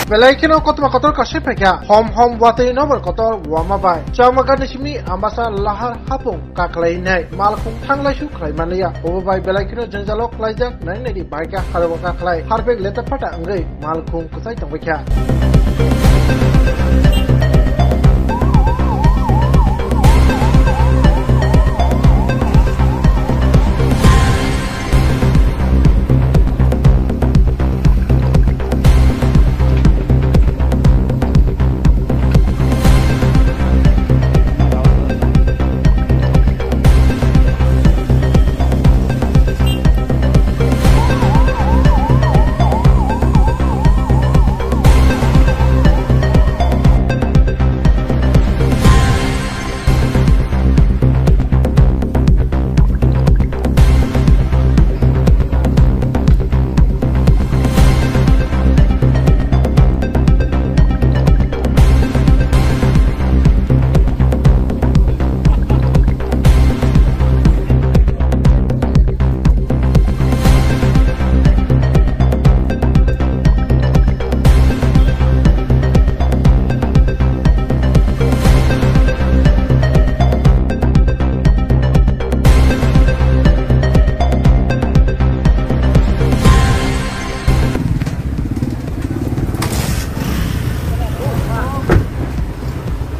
Belakino Kotma Kotor Kashipeka, Hom Wate Novel Kotor Wamabai, Chamaganishimi, Ambassa Lahar Hapung, Kaklay Nay, Malakung Tanglashu, Mania, over by Belakino Janjalok Laja, 980 Baika, Harawaka Klay, Harbeg Letapata, and Gay, Malakung Kusaita Wika.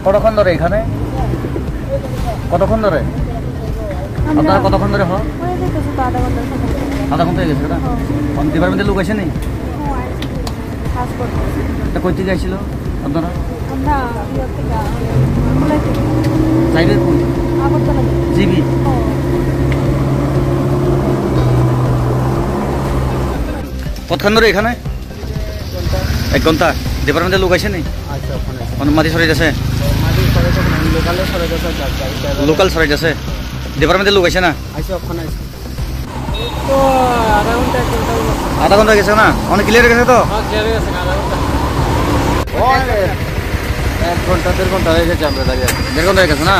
কতক্ষণ ধরে এখানে কতক্ষণ ধরে আপনারা কতক্ষণ ধরে হয় আধা ঘন্টা হয়ে গেছে না ডিপার্টমেন্টের লোক আসেনি তা কই থেকে আসছিল আপনারা সাইবের কই জিবি কতক্ষণ ধরে এখানে 1 ঘন্টা ডিপার্টমেন্টের লোক আসেনি মাটি সরাই যাচ্ছে লোকাল সরাই যাচ্ছে ডিপার্টমেন্টের লোক আছে না আধা ঘন্টা গেছে না অনেক ক্লিয়ার হয়ে গেছে তো 1 ঘন্টা 1.5 ঘন্টা হয়ে গেছে আমরা দাঁড়িয়ে 1.5 ঘন্টা হয়ে গেছে না